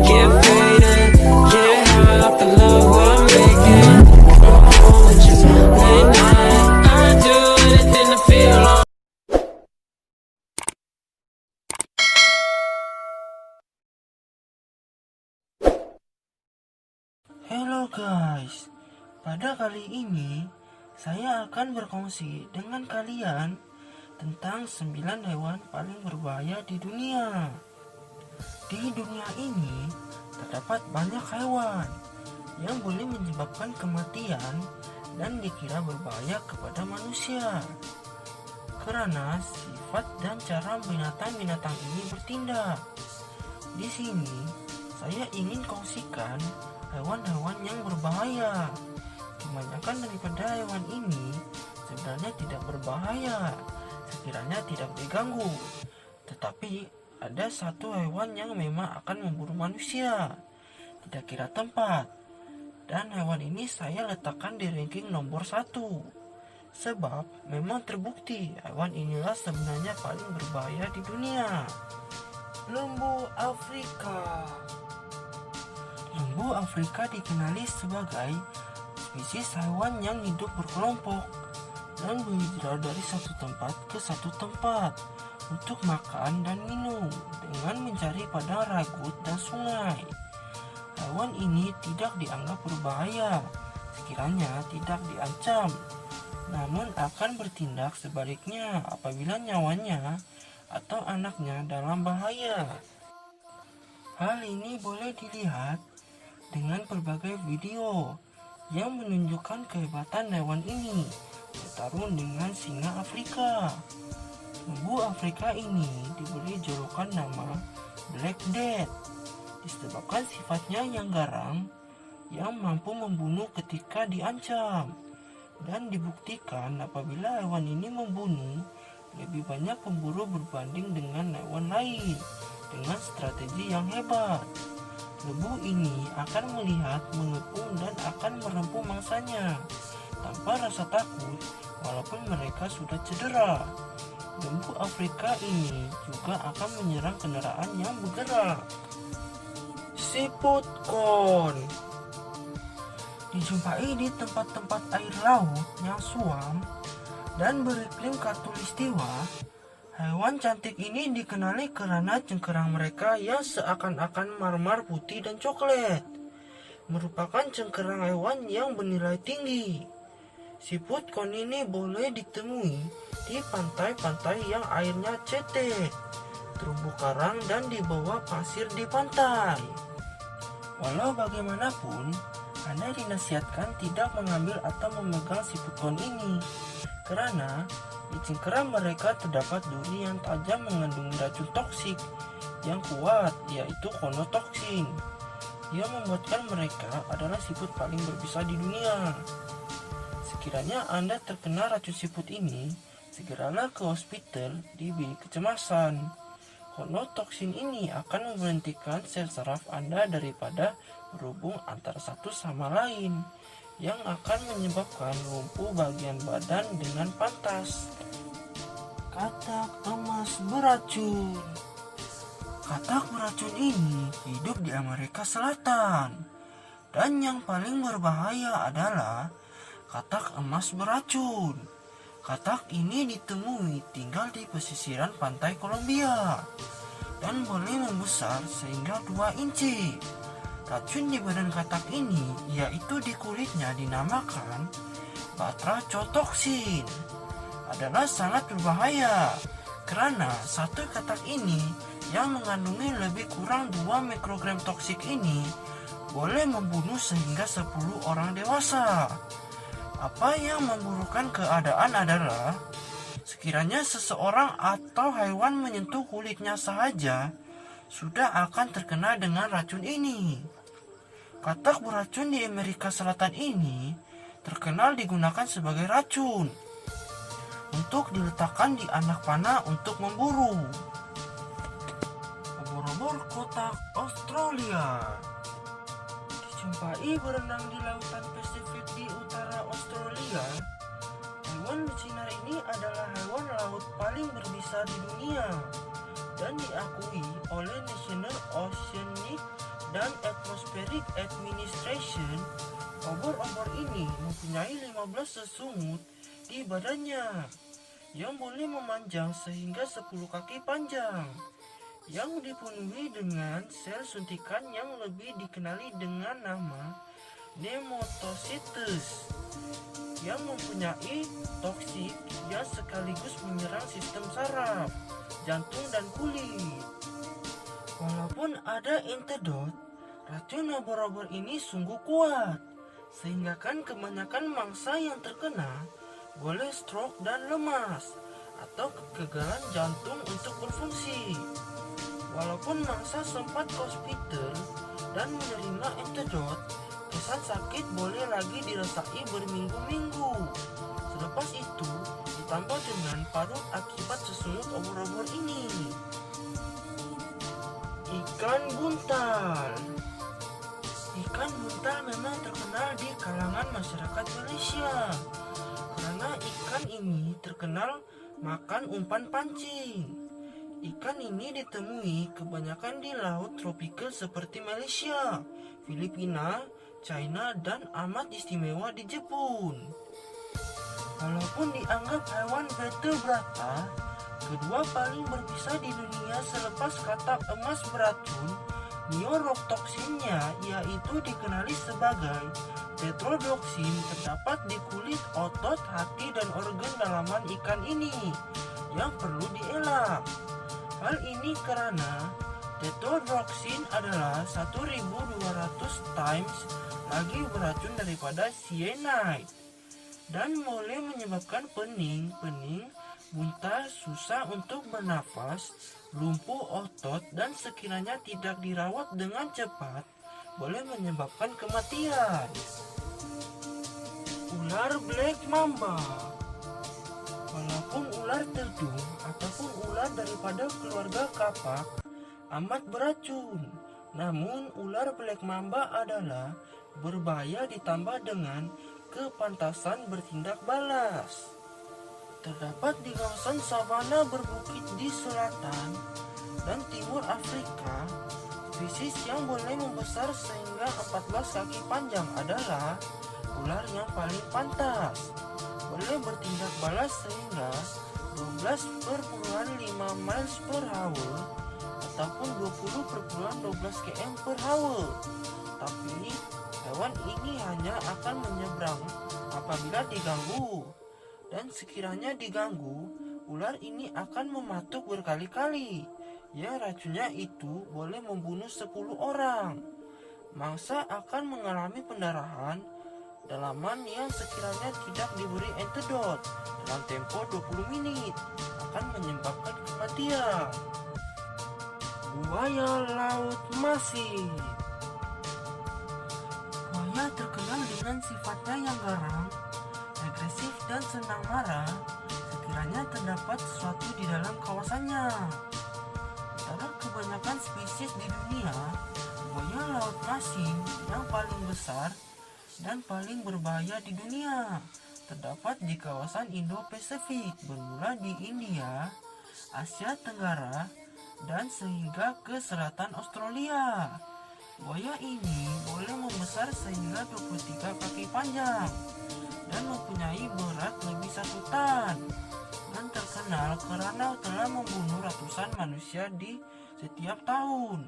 get faded, get high off the love I'm making. With you late night, I do anything to feel all. Halo guys, pada kali ini saya akan berkongsi dengan kalian tentang 9 hewan paling berbahaya di dunia. Di dunia ini terdapat banyak hewan yang boleh menyebabkan kematian dan dikira berbahaya kepada manusia karena sifat dan cara binatang-binatang ini bertindak. Di sini saya ingin kongsikan hewan-hewan yang berbahaya. Kebanyakan daripada hewan ini sebenarnya tidak berbahaya sekiranya tidak diganggu. Tetapi ada satu hewan yang memang akan memburu manusia tidak kira tempat. Dan hewan ini saya letakkan di ranking nomor 1. Sebab memang terbukti hewan inilah sebenarnya paling berbahaya di dunia. Lembu Afrika. Lembu Afrika dikenali sebagai spesies hewan yang hidup berkelompok dan berhijrah dari satu tempat ke satu tempat untuk makan dan minum dengan mencari padang ragut dan sungai. Hewan ini tidak dianggap berbahaya sekiranya tidak diancam, namun akan bertindak sebaliknya apabila nyawanya atau anaknya dalam bahaya. Hal ini boleh dilihat dengan berbagai video yang menunjukkan kehebatan hewan ini bertarung dengan singa Afrika. Lembu Afrika ini diberi julukan nama Black Death disebabkan sifatnya yang garang yang mampu membunuh ketika diancam, dan dibuktikan apabila hewan ini membunuh lebih banyak pemburu berbanding dengan hewan lain dengan strategi yang hebat. Lembu ini akan melihat, mengepung, dan akan merempuh mangsanya tanpa rasa takut walaupun mereka sudah cedera. Lembu Afrika ini juga akan menyerang kendaraan yang bergerak. Siput Kon dijumpai di tempat-tempat air laut yang suam dan beriklim khatulistiwa. Hewan cantik ini dikenali karena cengkerang mereka yang seakan-akan marmer putih dan coklat. Merupakan cengkerang hewan yang bernilai tinggi. Siput kon ini boleh ditemui di pantai-pantai yang airnya cetek, terumbu karang, dan di bawah pasir di pantai. Walau bagaimanapun, Anda dinasihatkan tidak mengambil atau memegang siput kon ini karena di cengkeram mereka terdapat duri yang tajam mengandung racun toksik yang kuat, yaitu konotoksin, yang membuatkan mereka adalah siput paling berbisa di dunia. Sekiranya Anda terkena racun siput ini, segeralah ke hospital di bilik kecemasan. Konotoksin ini akan memberhentikan sel saraf Anda daripada berhubung antara satu sama lain, yang akan menyebabkan lumpuh bagian badan dengan pantas. Katak emas beracun. Katak beracun ini hidup di Amerika Selatan, dan yang paling berbahaya adalah katak emas beracun. Katak ini ditemui tinggal di pesisiran pantai Kolombia dan boleh membesar sehingga 2 inci. Racun di badan katak ini, yaitu di kulitnya, dinamakan batrachotoksin, adalah sangat berbahaya karena satu katak ini yang mengandungi lebih kurang 2 mikrogram toksik ini boleh membunuh sehingga 10 orang dewasa. Apa yang memburukkan keadaan adalah sekiranya seseorang atau hewan menyentuh kulitnya saja sudah akan terkena dengan racun ini. Katak beracun di Amerika Selatan ini terkenal digunakan sebagai racun untuk diletakkan di anak panah untuk memburu. Ubur-ubur kotak Australia dijumpai berenang di lautan Pasifik di utara Australia. Hewan betina ini adalah hewan laut paling berbisa di dunia dan diakui oleh National Oceanic Administration, obor-obor ini mempunyai 15 sesungut di badannya yang boleh memanjang sehingga 10 kaki panjang, yang dipenuhi dengan sel suntikan yang lebih dikenali dengan nama nematocytes, yang mempunyai toksik yang sekaligus menyerang sistem saraf, jantung, dan kulit. Walaupun ada antidot, racun obor-obor ini sungguh kuat, sehingga kan kebanyakan mangsa yang terkena boleh stroke dan lemas atau kegagalan jantung untuk berfungsi. Walaupun mangsa sempat ke hospital dan menerima antidot, kesan sakit boleh lagi dirasai berminggu-minggu. Selepas itu, ditambah dengan parut akibat sesungut obor-obor ini. Ikan buntal. Ikan buntal memang terkenal di kalangan masyarakat Malaysia karena ikan ini terkenal makan umpan pancing. Ikan ini ditemui kebanyakan di laut tropikal seperti Malaysia, Filipina, China, dan amat istimewa di Jepun. Walaupun dianggap hewan vertebrata, kedua paling berbisa di dunia selepas katak emas beracun, neurotoksinnya yaitu dikenali sebagai tetrodotoxin terdapat di kulit, otot, hati, dan organ dalaman ikan ini yang perlu dielak. Hal ini karena tetrodotoxin adalah 1.200 times lagi beracun daripada cyanide dan boleh menyebabkan pening, muntah, susah untuk bernafas, lumpuh otot, dan sekiranya tidak dirawat dengan cepat boleh menyebabkan kematian. Ular black mamba. Walaupun ular terdung ataupun ular daripada keluarga kapak amat beracun, namun ular black mamba adalah berbahaya ditambah dengan kepantasan bertindak balas. Terdapat di kawasan savana berbukit di selatan dan timur Afrika. Spesies yang boleh membesar sehingga 14 kaki panjang adalah ular yang paling pantas. Boleh bertindak balas sehingga 12,5 miles per hour ataupun 20,12 km per hour. Tapi hewan ini hanya akan menyeberang apabila diganggu. Dan sekiranya diganggu, ular ini akan mematuk berkali-kali. Ya, racunnya itu boleh membunuh 10 orang. Mangsa akan mengalami pendarahan dalaman yang sekiranya tidak diberi antidot dalam tempo 20 menit akan menyebabkan kematian. Buaya laut masin. Buaya terkenal dengan sifatnya yang garang, agresif, dan senang marah sekiranya terdapat sesuatu di dalam kawasannya. Antara kebanyakan spesies di dunia, buaya laut masin yang paling besar dan paling berbahaya di dunia terdapat di kawasan Indo-Pasifik, bermula di India, Asia Tenggara, dan sehingga ke selatan Australia. Buaya ini boleh membesar sehingga 23 kaki panjang dan mempunyai berat lebih 1 ton dan terkenal karena telah membunuh ratusan manusia di setiap tahun.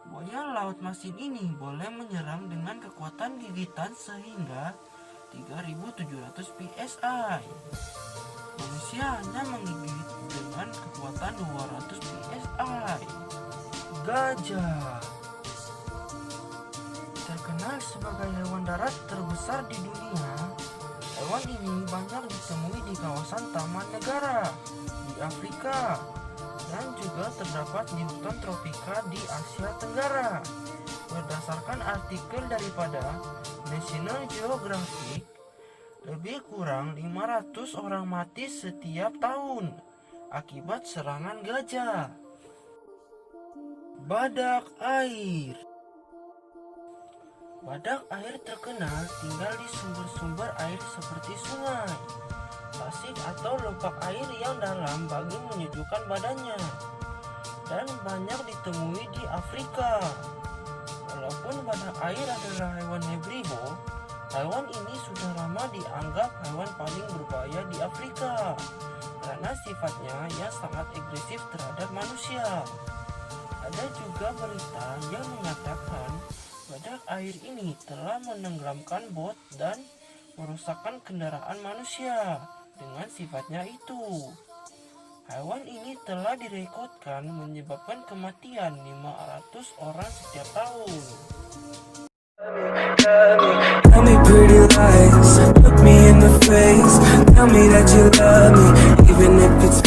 Buaya laut masin ini boleh menyerang dengan kekuatan gigitan sehingga 3.700 psi. Manusia hanya menggigit dengan kekuatan 200 psi. Gajah terkenal sebagai hewan darat terbesar di dunia. Hewan ini banyak ditemui di kawasan taman negara di Afrika dan juga terdapat di hutan tropika di Asia Tenggara. Berdasarkan artikel daripada National Geographic, lebih kurang 500 orang mati setiap tahun akibat serangan gajah. Badak air. Badak air terkenal tinggal di sumber-sumber air seperti sungai, tasik atau lepak air yang dalam bagi menyejukkan badannya, dan banyak ditemui di Afrika. Walaupun badak air adalah hewan herbivore, hewan ini sudah lama dianggap hewan paling berbahaya di Afrika karena sifatnya yang sangat agresif terhadap manusia. Ada juga berita yang mengatakan badak air ini telah menenggelamkan bot dan merusakkan kendaraan manusia dengan sifatnya itu. Hewan ini telah direkodkan menyebabkan kematian 500 orang setiap tahun. Tell me pretty lies, look me in the face, tell me that you love me, even if it's